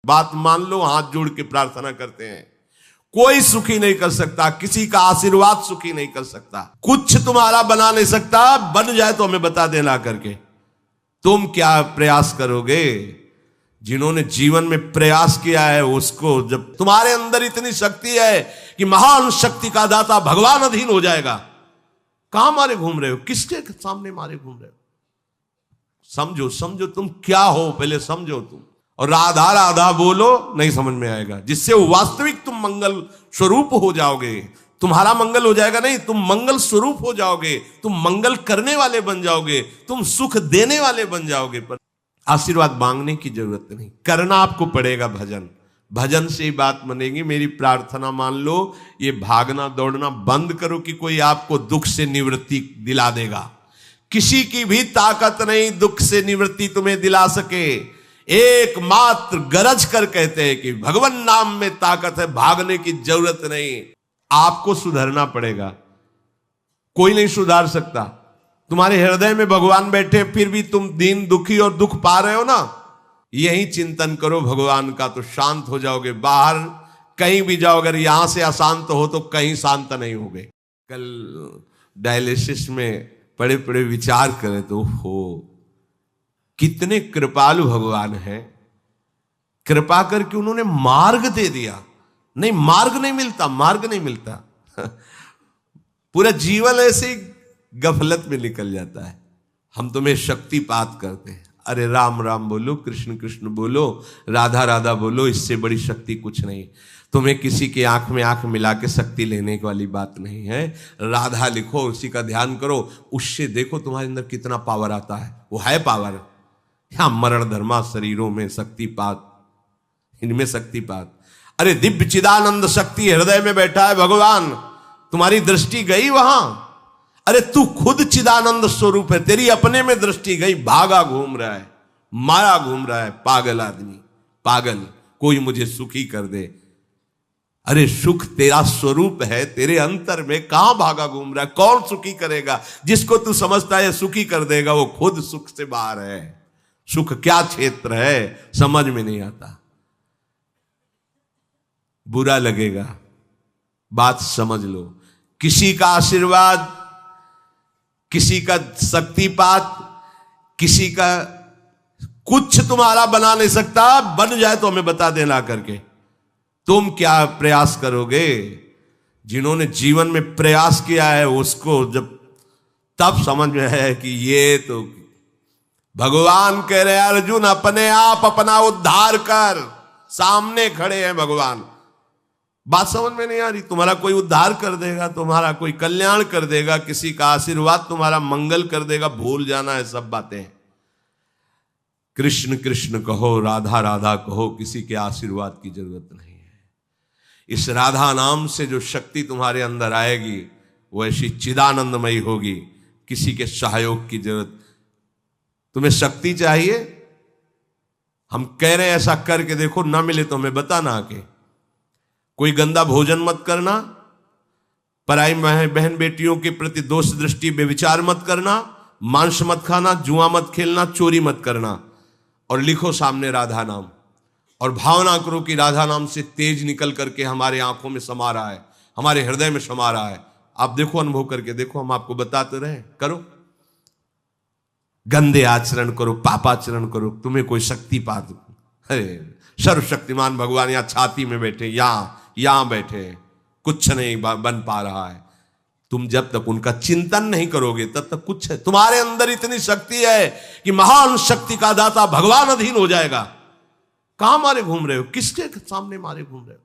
बात मान लो, हाथ जोड़ के प्रार्थना करते हैं। कोई सुखी नहीं कर सकता, किसी का आशीर्वाद सुखी नहीं कर सकता, कुछ तुम्हारा बना नहीं सकता। बन जाए तो हमें बता देना करके। तुम क्या प्रयास करोगे? जिन्होंने जीवन में प्रयास किया है उसको, जब तुम्हारे अंदर इतनी शक्ति है कि महान शक्ति का दाता भगवान अधीन हो जाएगा। कहां मारे घूम रहे हो? किसके सामने मारे घूम रहे हो? समझो समझो तुम क्या हो, पहले समझो तुम। और राधा राधा बोलो, नहीं समझ में आएगा। जिससे वास्तविक तुम मंगल स्वरूप हो जाओगे। तुम्हारा मंगल हो जाएगा नहीं, तुम मंगल स्वरूप हो जाओगे। तुम मंगल करने वाले बन जाओगे, तुम सुख देने वाले बन जाओगे। पर आशीर्वाद मांगने की जरूरत नहीं, करना आपको पड़ेगा भजन। भजन से ही बात बनेगी। मेरी प्रार्थना मान लो, ये भागना दौड़ना बंद करो कि कोई आपको दुख से निवृत्ति दिला देगा। किसी की भी ताकत नहीं दुख से निवृत्ति तुम्हें दिला सके। एकमात्र गरज कर कहते हैं कि भगवान नाम में ताकत है, भागने की जरूरत नहीं। आपको सुधरना पड़ेगा, कोई नहीं सुधार सकता। तुम्हारे हृदय में भगवान बैठे, फिर भी तुम दीन दुखी और दुख पा रहे हो ना, यही चिंतन करो भगवान का, तो शांत हो जाओगे। बाहर कहीं भी जाओ, अगर यहां से अशांत हो तो कहीं शांत नहीं होगे। कल डायलिसिस में बड़े बड़े विचार करें तो हो कितने कृपालु भगवान है। कृपा करके उन्होंने मार्ग दे दिया। नहीं, मार्ग नहीं मिलता, मार्ग नहीं मिलता। पूरा जीवन ऐसे ही गफलत में निकल जाता है। हम तुम्हें शक्तिपात करते हैं। अरे राम राम बोलो, कृष्ण कृष्ण बोलो, राधा राधा बोलो, इससे बड़ी शक्ति कुछ नहीं। तुम्हें किसी के आंख में आंख मिला के शक्ति लेने वाली बात नहीं है। राधा लिखो, उसी का ध्यान करो, उससे देखो तुम्हारे अंदर कितना पावर आता है। वो है पावर। या मरण धर्मा शरीरों में शक्तिपात, इनमें शक्तिपात। अरे दिव्य चिदानंद शक्ति हृदय में बैठा है भगवान। तुम्हारी दृष्टि गई वहां? अरे तू खुद चिदानंद स्वरूप है, तेरी अपने में दृष्टि गई। भागा घूम रहा है, माया घूम रहा है, पागल आदमी, पागल। कोई मुझे सुखी कर दे। अरे सुख तेरा स्वरूप है, तेरे अंतर में। कहां भागा घूम रहा है? कौन सुखी करेगा? जिसको तू समझता है सुखी कर देगा, वो खुद सुख से बाहर है। सुख क्या क्षेत्र है, समझ में नहीं आता। बुरा लगेगा, बात समझ लो। किसी का आशीर्वाद, किसी का शक्तिपात, किसी का कुछ तुम्हारा बना नहीं सकता। बन जाए तो हमें बता देना करके। तुम क्या प्रयास करोगे? जिन्होंने जीवन में प्रयास किया है उसको जब तब समझ में है कि ये तो भगवान कह रहे हैं, अर्जुन अपने आप अपना उद्धार कर। सामने खड़े हैं भगवान। बात समझ में नहीं आ रही? तुम्हारा कोई उद्धार कर देगा, तुम्हारा कोई कल्याण कर देगा, किसी का आशीर्वाद तुम्हारा मंगल कर देगा। भूल जाना है सब बातें। कृष्ण कृष्ण कहो, राधा राधा कहो, किसी के आशीर्वाद की जरूरत नहीं है। इस राधा नाम से जो शक्ति तुम्हारे अंदर आएगी वो ऐसी चिदानंदमयी होगी। किसी के सहयोग की जरूरत। तुम्हें शक्ति चाहिए, हम कह रहे हैं ऐसा करके देखो, ना मिले तो हमें बताना आके। कोई गंदा भोजन मत करना, पराई बहन बेटियों के प्रति दोष दृष्टि बेविचार मत करना, मांस मत खाना, जुआ मत खेलना, चोरी मत करना। और लिखो सामने राधा नाम, और भावना करो कि राधा नाम से तेज निकल करके हमारे आंखों में समा रहा है, हमारे हृदय में समा रहा है। आप देखो, अनुभव करके देखो, हम आपको बताते रहे। करो, गंदे आचरण करो, पापाचरण करो, तुम्हें कोई शक्ति पा दो। अरे सर्वशक्तिमान भगवान यहाँ छाती में बैठे, यहां बैठे, कुछ नहीं बन पा रहा है। तुम जब तक उनका चिंतन नहीं करोगे तब तक कुछ है। तुम्हारे अंदर इतनी शक्ति है कि महान शक्ति का दाता भगवान अधीन हो जाएगा। कहां मारे घूम रहे हो? किसके सामने मारे घूम रहे हो?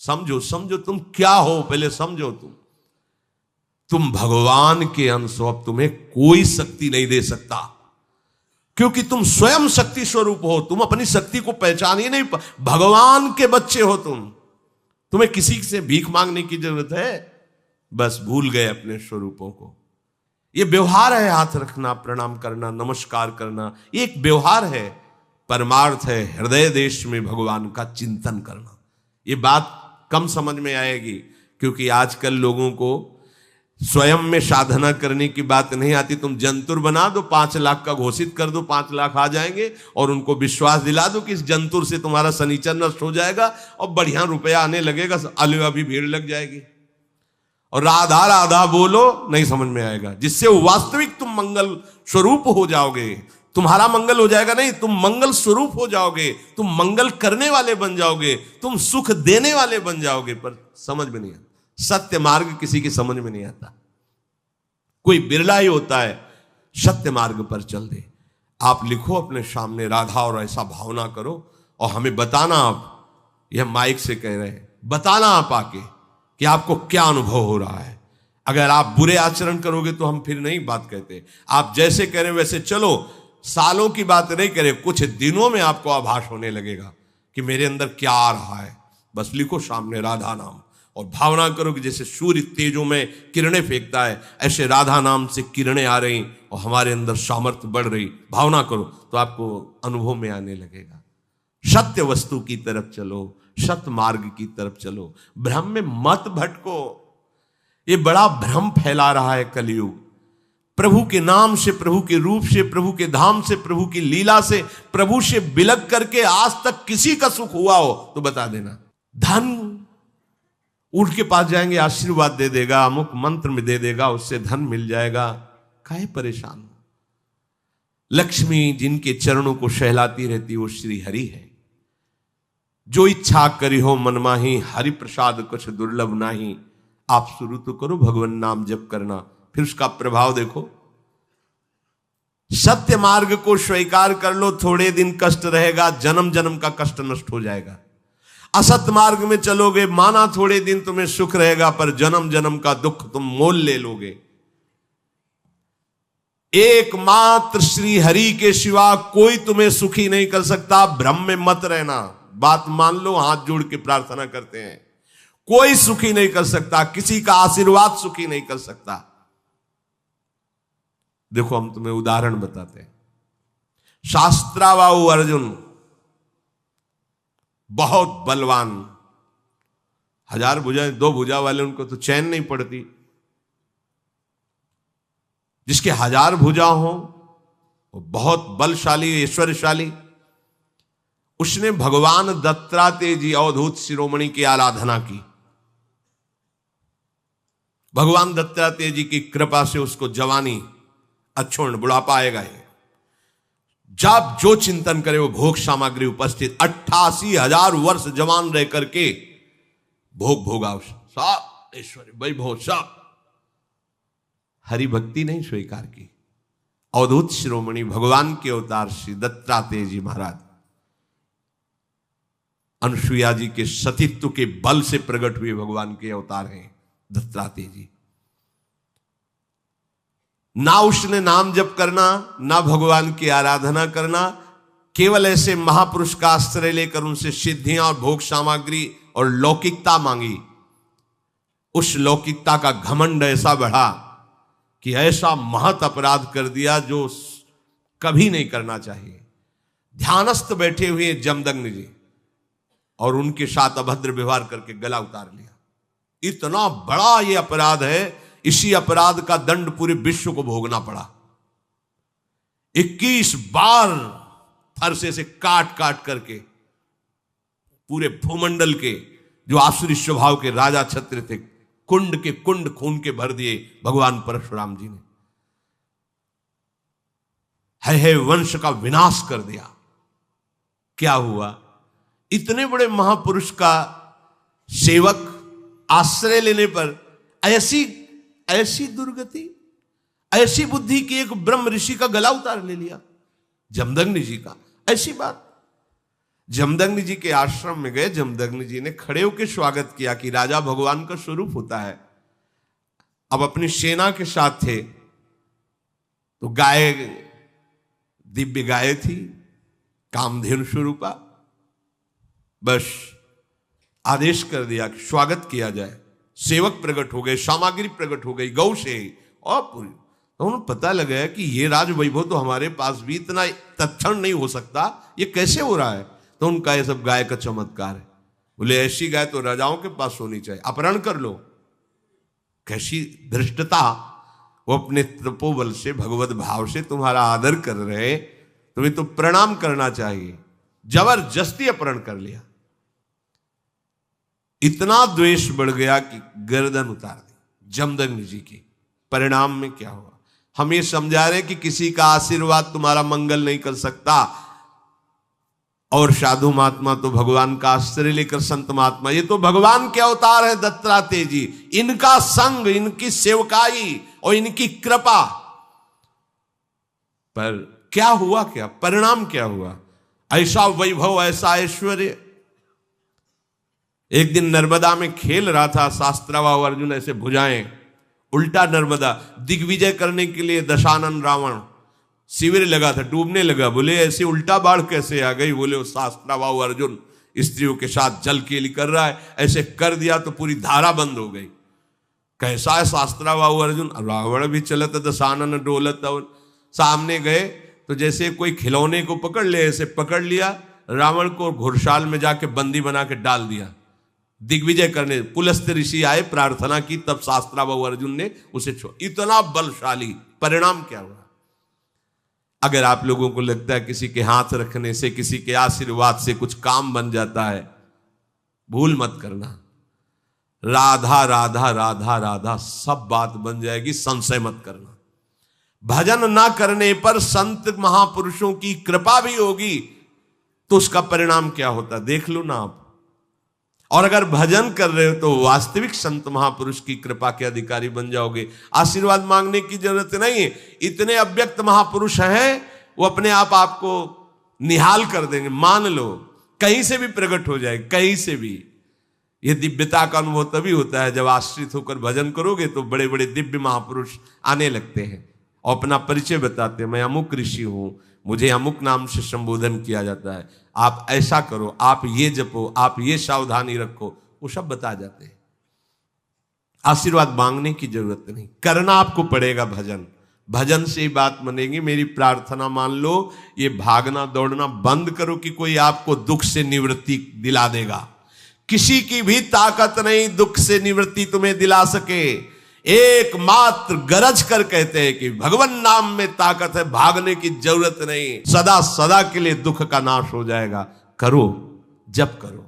समझो समझो तुम क्या हो, पहले समझो तुम भगवान के अंश हो। अब तुम्हें कोई शक्ति नहीं दे सकता, क्योंकि तुम स्वयं शक्ति स्वरूप हो। तुम अपनी शक्ति को पहचान ही नहीं, भगवान के बच्चे हो तुम। तुम्हें किसी से भीख मांगने की जरूरत है? बस भूल गए अपने स्वरूपों को। यह व्यवहार है, हाथ रखना, प्रणाम करना, नमस्कार करना, ये एक व्यवहार है। परमार्थ है हृदय देश में भगवान का चिंतन करना। ये बात कम समझ में आएगी, क्योंकि आजकल लोगों को स्वयं में साधना करने की बात नहीं आती। तुम जंतुर बना दो, 5 लाख का घोषित कर दो, 5 लाख आ जाएंगे और उनको विश्वास दिला दो कि इस जंतुर से तुम्हारा शनिचर नष्ट हो जाएगा और बढ़िया रुपया आने लगेगा, अलवा भी भीड़ लग जाएगी। और राधा राधा बोलो, नहीं समझ में आएगा। जिससे वास्तविक तुम मंगल स्वरूप हो जाओगे, तुम्हारा मंगल हो जाएगा नहीं, तुम मंगल स्वरूप हो जाओगे, तुम मंगल करने वाले बन जाओगे, तुम सुख देने वाले बन जाओगे। पर समझ में नहीं आता, सत्य मार्ग किसी की समझ में नहीं आता। कोई बिरला ही होता है सत्य मार्ग पर चल दे। आप लिखो अपने सामने राधा और ऐसा भावना करो और हमें बताना। आप यह माइक से कह रहे हैं, बताना आप आके कि आपको क्या अनुभव हो रहा है। अगर आप बुरे आचरण करोगे तो हम फिर नहीं बात कहते। आप जैसे कह रहे हैं वैसे चलो, सालों की बात नहीं करें, कुछ दिनों में आपको आभास होने लगेगा कि मेरे अंदर क्या आ रहा है। बस लिखो सामने राधा नाम और भावना करो कि जैसे सूर्य तेजों में किरणें फेंकता है, ऐसे राधा नाम से किरणें आ रही और हमारे अंदर सामर्थ्य बढ़ रही। भावना करो तो आपको अनुभव में आने लगेगा। सत्य वस्तु की तरफ चलो, सत्य मार्ग की तरफ चलो, भ्रम में मत भटको। ये बड़ा भ्रम फैला रहा है कलयुग। प्रभु के नाम से, प्रभु के रूप से, प्रभु के धाम से, प्रभु की लीला से, प्रभु से बिलक करके आज तक किसी का सुख हुआ हो तो बता देना। धन उनके पास जाएंगे, आशीर्वाद दे देगा, अमुक मंत्र में दे देगा, उससे धन मिल जाएगा। काहे परेशान हो? लक्ष्मी जिनके चरणों को सहलाती रहती वो श्री हरि है। जो इच्छा करी हो मन माही, हरि प्रसाद कुछ दुर्लभ नाही। आप शुरू तो करो भगवान नाम जप करना, फिर उसका प्रभाव देखो। सत्य मार्ग को स्वीकार कर लो, थोड़े दिन कष्ट रहेगा, जन्म जन्म का कष्ट नष्ट हो जाएगा। असत्य मार्ग में चलोगे, माना थोड़े दिन तुम्हें सुख रहेगा, पर जन्म जन्म का दुख तुम मोल ले लोगे। एकमात्र श्री हरि के सिवा कोई तुम्हें सुखी नहीं कर सकता। भ्रम में मत रहना, बात मान लो, हाथ जोड़ के प्रार्थना करते हैं। कोई सुखी नहीं कर सकता, किसी का आशीर्वाद सुखी नहीं कर सकता। देखो हम तुम्हें उदाहरण बताते हैं। शास्त्राबाहु अर्जुन बहुत बलवान, 1000 भुजाएं, 2 भुजा वाले उनको तो चैन नहीं पड़ती। जिसके 1000 भुजा हो वो बहुत बलशाली, ऐश्वर्यशाली। उसने भगवान दत्तात्रेय जी अवधूत शिरोमणि की आराधना की। भगवान दत्तात्रेय जी की कृपा से उसको जवानी, अच्छोण, बुढ़ापा आएगा। जब जो चिंतन करे वो भोग सामग्री उपस्थित, 88,000 वर्ष जवान रह करके भोग भोगा, सब ऐश्वर्य वैभव सब। हरि भक्ति नहीं स्वीकार की। अवधूत शिरोमणि भगवान के अवतार श्री दत्तात्रेय जी महाराज अनुसुईया जी के सतीत्व के बल से प्रकट हुए भगवान के अवतार हैं दत्तात्रेय जी। ना उसने नाम जप करना, ना भगवान की आराधना करना, केवल ऐसे महापुरुष का आश्रय लेकर उनसे सिद्धियां और भोग सामग्री और लौकिकता मांगी। उस लौकिकता का घमंड ऐसा बढ़ा कि ऐसा महत अपराध कर दिया जो कभी नहीं करना चाहिए। ध्यानस्थ बैठे हुए जमदग्नि जी और उनके साथ अभद्र व्यवहार करके गला उतार लिया। इतना बड़ा ये अपराध है, इसी अपराध का दंड पूरे विश्व को भोगना पड़ा। 21 बार फरसे से काट काट करके पूरे भूमंडल के जो आसुरी स्वभाव के राजा छत्र थे, कुंड के कुंड खून के भर दिए भगवान परशुराम जी ने। है वंश का विनाश कर दिया। क्या हुआ? इतने बड़े महापुरुष का सेवक आश्रय लेने पर ऐसी दुर्गति, ऐसी बुद्धि की एक ब्रह्म ऋषि का गला उतार ले लिया, जमदग्नि जी का। ऐसी बात। जमदग्नि जी के आश्रम में गए, जमदग्नि जी ने खड़े होकर स्वागत किया कि राजा भगवान का स्वरूप होता है। अब अपनी सेना के साथ थे तो गाय, दिव्य गाय थी, कामधेनु स्वरूपा। बस आदेश कर दिया कि स्वागत किया जाए। सेवक प्रकट हो गए, सामग्री प्रकट हो गई गौ से और पूरी। तो उन्हें पता लगा कि ये राज वैभव तो हमारे पास भी इतना तत्क्षण नहीं हो सकता, ये कैसे हो रहा है? तो उनका ये सब गाय का चमत्कार है। बोले ऐसी गाय तो राजाओं के पास होनी चाहिए, अपहरण कर लो। कैसी धृष्टता, वो अपने तपोबल से भगवत भाव से तुम्हारा आदर कर रहे, तुम्हें तो प्रणाम करना चाहिए, जबरदस्ती अपहरण कर लिया। इतना द्वेष बढ़ गया कि गर्दन उतार दी जमदग्नि जी की। परिणाम में क्या हुआ? हम ये समझा रहे कि किसी का आशीर्वाद तुम्हारा मंगल नहीं कर सकता, और साधु महात्मा तो भगवान का आश्रय लेकर, संत महात्मा ये तो भगवान के अवतार है दत्तात्रेय जी, इनका संग, इनकी सेवकाई और इनकी कृपा। पर क्या हुआ, क्या परिणाम क्या हुआ? ऐसा वैभव, ऐसा ऐश्वर्य। एक दिन नर्मदा में खेल रहा था शास्त्रावा अर्जुन, ऐसे भुजाएं उल्टा नर्मदा दिग्विजय करने के लिए दशानन रावण शिविर लगा था, डूबने लगा। बोले ऐसे उल्टा बाढ़ कैसे आ गई? बोले वो शास्त्राबाहु अर्जुन स्त्रियों के साथ जल केली कर रहा है, ऐसे कर दिया तो पूरी धारा बंद हो गई। कैसा है शास्त्राबाहु अर्जुन? रावण भी चलत दशानन डोलत। और सामने गए तो जैसे कोई खिलौने को पकड़ ले, ऐसे पकड़ लिया, रावण को घुड़साल में जाके बंदी बना के डाल दिया। दिग्विजय करने पुलस्त ऋषि आए, प्रार्थना की, तब शास्त्राबाहु अर्जुन ने उसे छोड़। इतना बलशाली। परिणाम क्या हुआ? अगर आप लोगों को लगता है किसी के हाथ रखने से, किसी के आशीर्वाद से कुछ काम बन जाता है, भूल मत करना। राधा राधा राधा राधा सब बात बन जाएगी, संशय मत करना। भजन ना करने पर संत महापुरुषों की कृपा भी होगी तो उसका परिणाम क्या होता देख लो ना आप। और अगर भजन कर रहे हो तो वास्तविक संत महापुरुष की कृपा के अधिकारी बन जाओगे। आशीर्वाद मांगने की जरूरत नहीं है। इतने अव्यक्त महापुरुष हैं, वो अपने आप आपको निहाल कर देंगे। मान लो कहीं से भी प्रकट हो जाए, कहीं से भी। ये दिव्यता का अनुभव तभी होता है जब आश्रित होकर भजन करोगे तो बड़े बड़े दिव्य महापुरुष आने लगते हैं और अपना परिचय बताते हैं, मैं अमुक ऋषि हूं, मुझे अमुक नाम से संबोधन किया जाता है, आप ऐसा करो, आप ये जपो, आप ये सावधानी रखो, वो सब बता जाते हैं। आशीर्वाद मांगने की जरूरत नहीं, करना आपको पड़ेगा भजन। भजन से ही बात बनेगी। मेरी प्रार्थना मान लो, ये भागना दौड़ना बंद करो कि कोई आपको दुख से निवृत्ति दिला देगा। किसी की भी ताकत नहीं दुख से निवृत्ति तुम्हें दिला सके। एकमात्र गरज कर कहते हैं कि भगवान नाम में ताकत है, भागने की जरूरत नहीं, सदा सदा के लिए दुख का नाश हो जाएगा। करो, जब करो।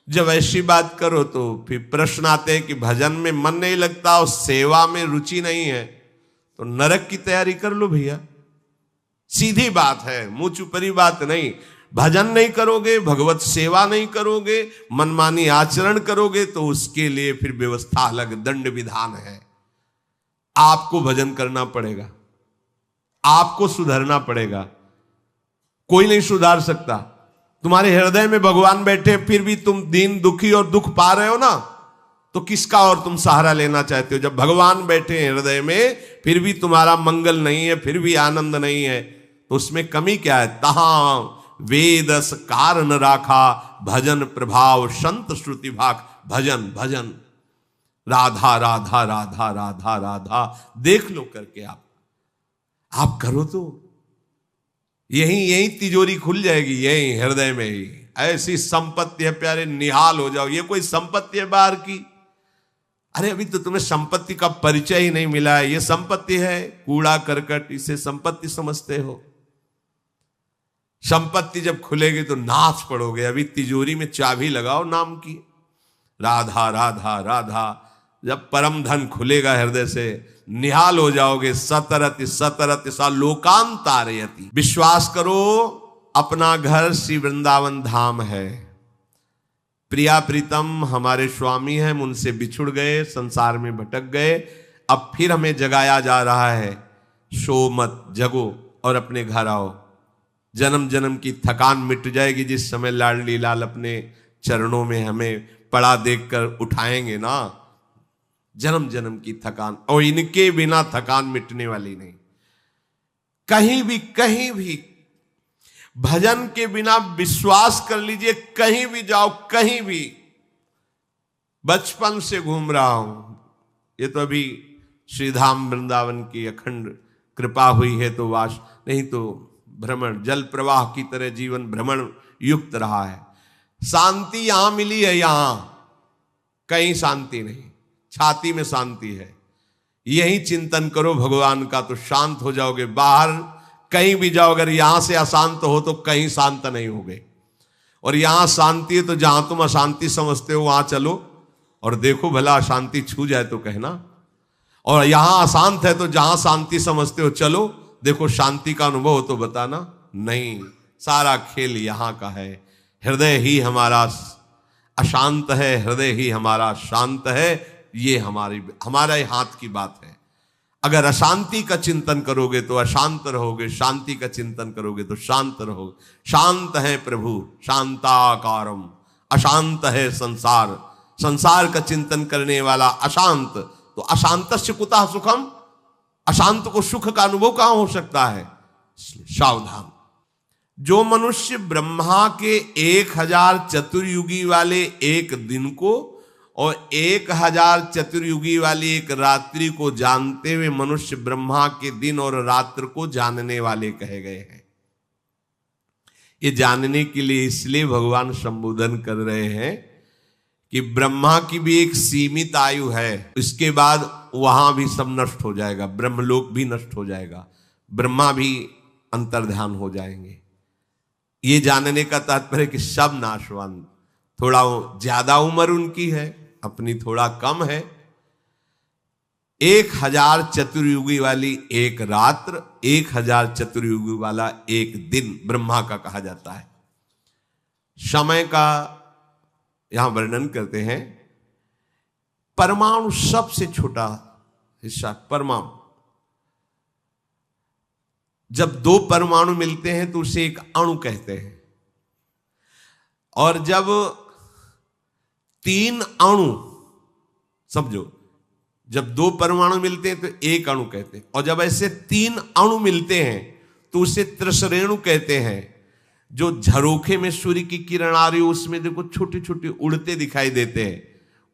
जब ऐसी बात करो तो फिर प्रश्न आते हैं कि भजन में मन नहीं लगता और सेवा में रुचि नहीं है, तो नरक की तैयारी कर लो भैया। सीधी बात है, मुंह चुपरी बात नहीं। भजन नहीं करोगे, भगवत सेवा नहीं करोगे, मनमानी आचरण करोगे तो उसके लिए फिर व्यवस्था अलग, दंड विधान है। आपको भजन करना पड़ेगा, आपको सुधरना पड़ेगा। कोई नहीं सुधार सकता। तुम्हारे हृदय में भगवान बैठे फिर भी तुम दीन दुखी और दुख पा रहे हो ना, तो किसका और तुम सहारा लेना चाहते हो? जब भगवान बैठे हैं हृदय में फिर भी तुम्हारा मंगल नहीं है, फिर भी आनंद नहीं है, तो उसमें कमी क्या है? तहां वेदस कारण राखा, भजन प्रभाव संत श्रुति भाग। भजन भजन, राधा राधा राधा राधा राधा, देख लो करके आप करो तो यही तिजोरी खुल जाएगी, यही हृदय में ही। ऐसी संपत्ति है प्यारे, निहाल हो जाओ। ये कोई संपत्ति है बाहर की? अरे अभी तो तुम्हें संपत्ति का परिचय ही नहीं मिला है। ये संपत्ति है कूड़ा करकट, इसे संपत्ति समझते हो? संपत्ति जब खुलेगी तो नाच पड़ोगे। अभी तिजोरी में चाबी लगाओ नाम की, राधा राधा राधा। जब परम धन खुलेगा हृदय से, निहाल हो जाओगे। सतरति सतरति सा लोकांतारयति। विश्वास करो, अपना घर श्री वृंदावन धाम है। प्रिया प्रीतम हमारे स्वामी हैं, उनसे बिछुड़ गए, संसार में भटक गए, अब फिर हमें जगाया जा रहा है। सो मत, जगो और अपने घर आओ। जन्म जन्म की थकान मिट जाएगी जिस समय लाडली लाल अपने चरणों में हमें पड़ा देखकर उठाएंगे ना। जन्म जन्म की थकान, और इनके बिना थकान मिटने वाली नहीं। कहीं भी भजन के बिना विश्वास कर लीजिए, कहीं भी जाओ, कहीं भी। बचपन से घूम रहा हूं, ये तो अभी श्रीधाम वृंदावन की अखंड कृपा हुई है तो वास, नहीं तो भ्रमण, जल प्रवाह की तरह जीवन भ्रमण युक्त रहा है। शांति यहां मिली है, यहां कहीं शांति नहीं। छाती में शांति है। यही चिंतन करो भगवान का तो शांत हो जाओगे। बाहर कहीं भी जाओ, अगर यहां से अशांत हो तो कहीं शांत नहीं होगे। और यहां शांति है तो जहां तुम अशांति समझते हो वहां चलो और देखो भला अशांति छू जाए तो कहना। और यहां अशांत है तो जहां शांति समझते हो चलो, देखो शांति का अनुभव हो तो बताना। नहीं, सारा खेल यहां का है। हृदय ही हमारा अशांत है, हृदय ही हमारा शांत है। ये हमारे हाथ की बात है। अगर अशांति का चिंतन करोगे तो अशांत रहोगे, शांति का चिंतन करोगे तो शांत रहोगे। शांत है प्रभु शांताकारम, अशांत है संसार, संसार का चिंतन करने वाला अशांत। तो अशांतस्य कुतः सुखम, अशांत को सुख का अनुभव कहां हो सकता है? सावधान। जो मनुष्य ब्रह्मा के 1000 चतुर्युगी वाले एक दिन को और 1000 चतुर्युगी वाली एक रात्रि को जानते हुए मनुष्य ब्रह्मा के दिन और रात्र को जानने वाले कहे गए हैं। ये जानने के लिए इसलिए भगवान संबोधन कर रहे हैं कि ब्रह्मा की भी एक सीमित आयु है, इसके बाद वहां भी सब नष्ट हो जाएगा, ब्रह्मलोक भी नष्ट हो जाएगा, ब्रह्मा भी अंतर्ध्यान हो जाएंगे। ये जानने का तात्पर्य कि सब नाशवान। थोड़ा ज्यादा उम्र उनकी है, अपनी थोड़ा कम है। 1000 चतुर्युगी वाली एक रात्र, 1000 चतुर्युगी वाला एक दिन ब्रह्मा का कहा जाता है। समय का यहां वर्णन करते हैं। परमाणु सबसे छोटा हिस्सा, परमाणु। जब 2 परमाणु मिलते हैं तो उसे एक अणु कहते हैं। और जब 3 अणु, समझो, जब 2 परमाणु मिलते हैं तो एक अणु कहते हैं। और जब ऐसे 3 अणु मिलते हैं तो उसे त्रिसरेणु कहते हैं। जो झरोखे में सूर्य की किरण आ रही हो उसमें देखो छोटे छोटे उड़ते दिखाई देते हैं,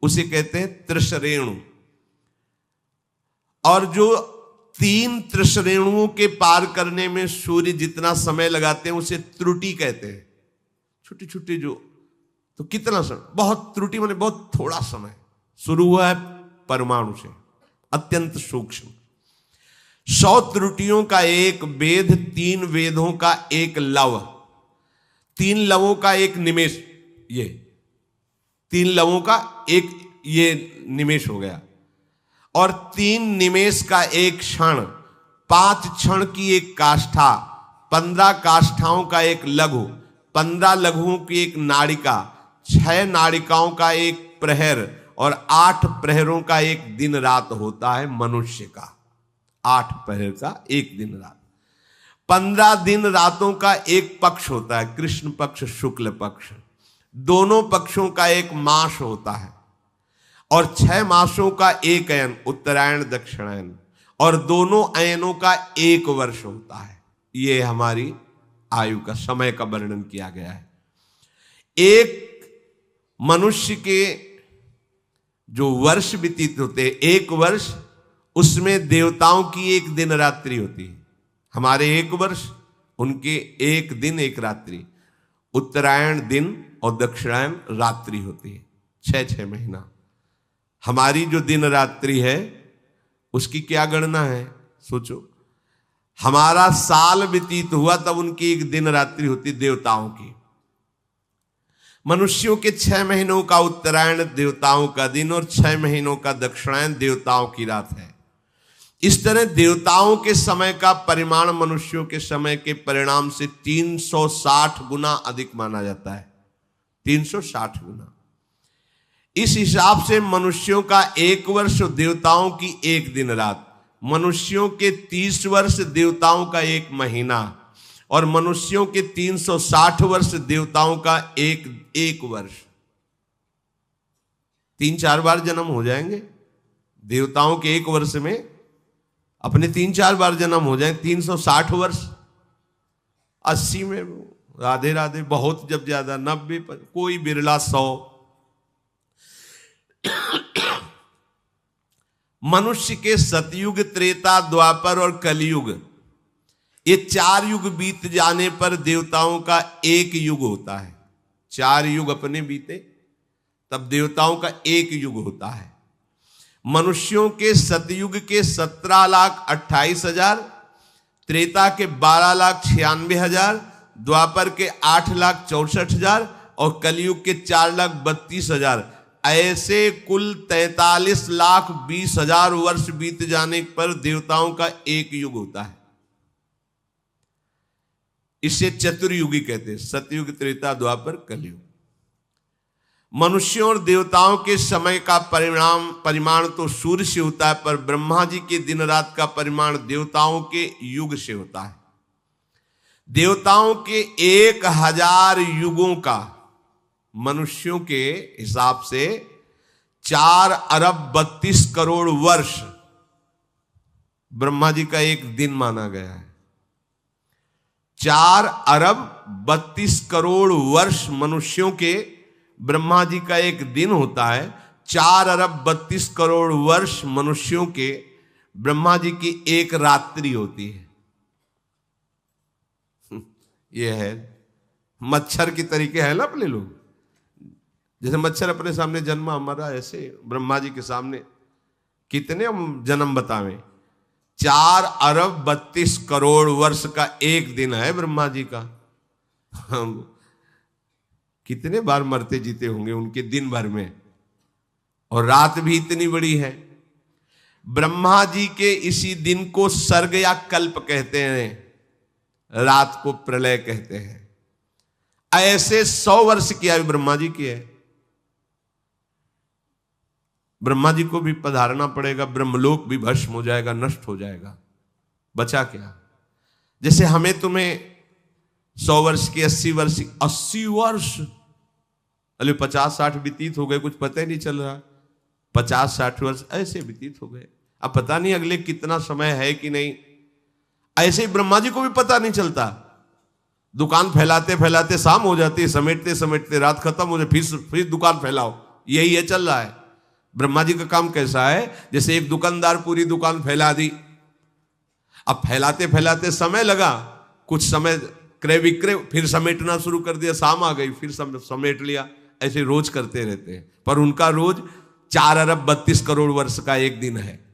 उसे कहते हैं त्रिसरेणु। और जो 3 त्रिसरेणुओं के पार करने में सूर्य जितना समय लगाते हैं उसे त्रुटि कहते हैं। छोटी छोटी जो, तो कितना समय, बहुत त्रुटि माने बहुत थोड़ा समय। शुरू हुआ है परमाणु से, अत्यंत सूक्ष्म। 100 त्रुटियों का एक वेद, 3 वेदों का एक लव, 3 लवों का एक निमेष, ये 3 लवों का एक ये निमेष हो गया। और 3 निमेष का एक क्षण, 5 क्षण की एक काष्ठा, 15 काष्ठाओं का एक लघु, 15 लघुओं की एक नाड़िका, 6 नाड़िकाओं का एक प्रहर और 8 प्रहरों का एक दिन रात होता है मनुष्य का। 8 प्रहर का एक दिन रात, 15 दिन रातों का एक पक्ष होता है, कृष्ण पक्ष शुक्ल पक्ष। दोनों पक्षों का एक मास होता है। और 6 मासों का एक अयन, उत्तरायण दक्षिणायन, और दोनों अयनों का एक वर्ष होता है। ये हमारी आयु का, समय का वर्णन किया गया है। एक मनुष्य के जो वर्ष व्यतीत होते हैं, 1 वर्ष, उसमें देवताओं की एक दिन रात्रि होती है। हमारे 1 वर्ष, उनके 1 दिन 1 रात्रि। उत्तरायण दिन और दक्षिणायन रात्रि होती है। 6-6 महीना। हमारी जो दिन रात्रि है उसकी क्या गणना है, सोचो। हमारा साल व्यतीत हुआ तब उनकी एक दिन रात्रि होती देवताओं की। मनुष्यों के 6 महीनों का उत्तरायण देवताओं का दिन और 6 महीनों का दक्षिणायन देवताओं की रात है। इस तरह देवताओं के समय का परिमाण मनुष्यों के समय के परिणाम से 360 गुना अधिक माना जाता है। 360 गुना। इस हिसाब से मनुष्यों का 1 वर्ष, देवताओं की 1 दिन रात, मनुष्यों के 30 वर्ष, देवताओं का 1 महीना, और मनुष्यों के 360 वर्ष, देवताओं का एक वर्ष। 3-4 बार जन्म हो जाएंगे देवताओं के 1 वर्ष में, अपने 3-4 बार जन्म हो जाए। 360 वर्ष, 80 में राधे राधे, बहुत जब ज्यादा 90 पर, कोई बिरला 100। मनुष्य के सतयुग, त्रेता, द्वापर और कलयुग, ये 4 युग बीत जाने पर देवताओं का 1 युग होता है। 4 युग अपने बीते तब देवताओं का 1 युग होता है। मनुष्यों के सतयुग के 17,28,000, त्रेता के 12,96,000, द्वापर के 8,64,000 और कलयुग के 4,32,000। ऐसे कुल 43,20,000 वर्ष बीत जाने पर देवताओं का एक युग होता है। इसे चतुर्युगी कहते हैं, सतयुग, त्रेता, द्वापर, कलयुग। मनुष्यों और देवताओं के समय का परिमाण तो सूर्य से होता है, पर ब्रह्मा जी के दिन रात का परिमाण देवताओं के युग से होता है। देवताओं के 1,000 युगों का मनुष्यों के हिसाब से 4,32,00,000,000 वर्ष ब्रह्मा जी का एक दिन माना गया है। 4,32,00,000,000 वर्ष मनुष्यों के ब्रह्मा जी का एक दिन होता है। 4,32,00,000,000 वर्ष मनुष्यों के ब्रह्मा जी की एक रात्रि होती है। यह है मच्छर की तरीके है ना अपने लोग, जैसे मच्छर अपने सामने जन्मा हमारा, ऐसे ब्रह्मा जी के सामने कितने हम जन्म बतावें। 4,32,00,000,000 वर्ष का एक दिन है ब्रह्मा जी का। हम कितने बार मरते जीते होंगे उनके दिन भर में, और रात भी इतनी बड़ी है। ब्रह्मा जी के इसी दिन को सर्ग या कल्प कहते हैं, रात को प्रलय कहते हैं। ऐसे 100 वर्ष की आयु ब्रह्मा जी की है। ब्रह्मा जी को भी पधारना पड़ेगा, ब्रह्मलोक भी भस्म हो जाएगा, नष्ट हो जाएगा, बचा क्या। जैसे हमें तुम्हें 100 वर्ष की, 80 वर्ष, 80 वर्ष, अरे 50-60 व्यतीत हो गए, कुछ पता ही नहीं चल रहा। 50-60 वर्ष ऐसे व्यतीत हो गए, अब पता नहीं अगले कितना समय है कि नहीं। ऐसे ही ब्रह्मा जी को भी पता नहीं चलता। दुकान फैलाते फैलाते शाम हो जाती है, समेटते समेटते रात खत्म हो जाती, फिर दुकान फैलाओ, यही है चल रहा है। ब्रह्मा जी का काम कैसा है, जैसे एक दुकानदार पूरी दुकान फैला दी, अब फैलाते फैलाते समय लगा, कुछ समय क्रय विक्रय, फिर समेटना शुरू कर दिया, शाम आ गई फिर समेट लिया, ऐसे रोज करते रहते हैं। पर उनका रोज 4,32,00,000,000 वर्ष का एक दिन है।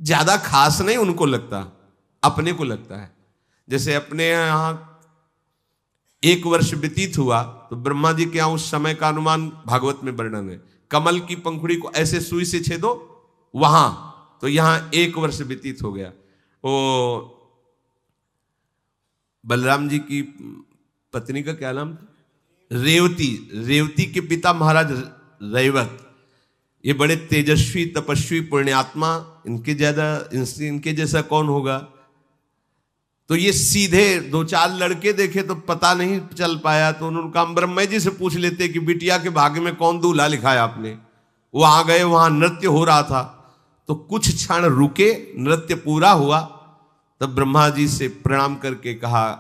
ज्यादा खास नहीं उनको लगता, अपने को लगता है। जैसे अपने यहां 1 वर्ष व्यतीत हुआ तो ब्रह्मा जी के यहां उस समय का अनुमान भागवत में वर्णन है। कमल की पंखुड़ी को ऐसे सुई से छेदो वहां, तो यहां 1 वर्ष व्यतीत हो गया। वो बलराम जी की पत्नी का क्या नाम था, रेवती। रेवती के पिता महाराज रैवत, ये बड़े तेजस्वी, तपस्वी, पुण्यात्मा, इनके जैसा कौन होगा। तो ये सीधे 2-4 लड़के देखे तो पता नहीं चल पाया, तो उन्होंने कहा ब्रह्मा जी से पूछ लेते कि बिटिया के भाग्य में कौन दूल्हा लिखा है आपने। वो आ गए, वहां नृत्य हो रहा था, तो कुछ क्षण रुके, नृत्य पूरा हुआ, तब ब्रह्मा जी से प्रणाम करके कहा,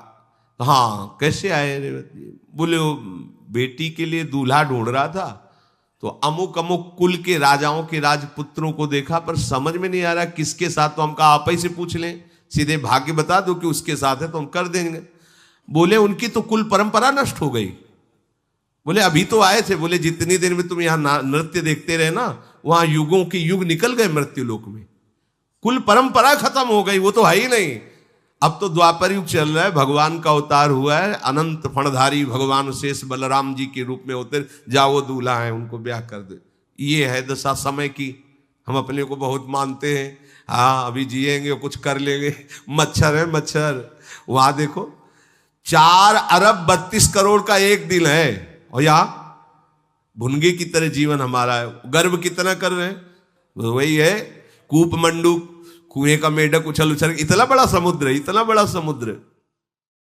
तो हाँ कैसे आए रेवती। बोले वो बेटी के लिए दूल्हा ढूंढ रहा था, तो अमुक अमुक कुल के राजाओं के राजपुत्रों को देखा, पर समझ में नहीं आ रहा किसके साथ। तो हम कहा आप ही से पूछ लें, सीधे भाग्य बता दो कि उसके साथ है तो हम कर देंगे। बोले उनकी तो कुल परंपरा नष्ट हो गई। बोले अभी तो आए थे। बोले जितनी देर में तुम यहां नृत्य देखते रहे ना, वहां युगों के युग निकल गए मृत्यु लोक में, कुल परंपरा खत्म हो गई, वो तो है ही नहीं। अब तो द्वापर युग चल रहा है, भगवान का अवतार हुआ है, अनंत फणधारी भगवान शेष बलराम जी के रूप में होते, जाओ दूल्हा है उनको ब्याह कर दे। ये है दशा समय की। हम अपने को बहुत मानते हैं, हाँ अभी जिएंगे कुछ कर लेंगे। मच्छर है मच्छर। वहां देखो 4,32,00,000,000 का एक दिन है, और यहाँ भुनगे की तरह जीवन हमारा है। गर्व कितना कर रहे हैं, वही है कूप मंडूक, कुएं का मेढक, उछल उछल, इतना बड़ा समुद्र है, इतना बड़ा समुद्र।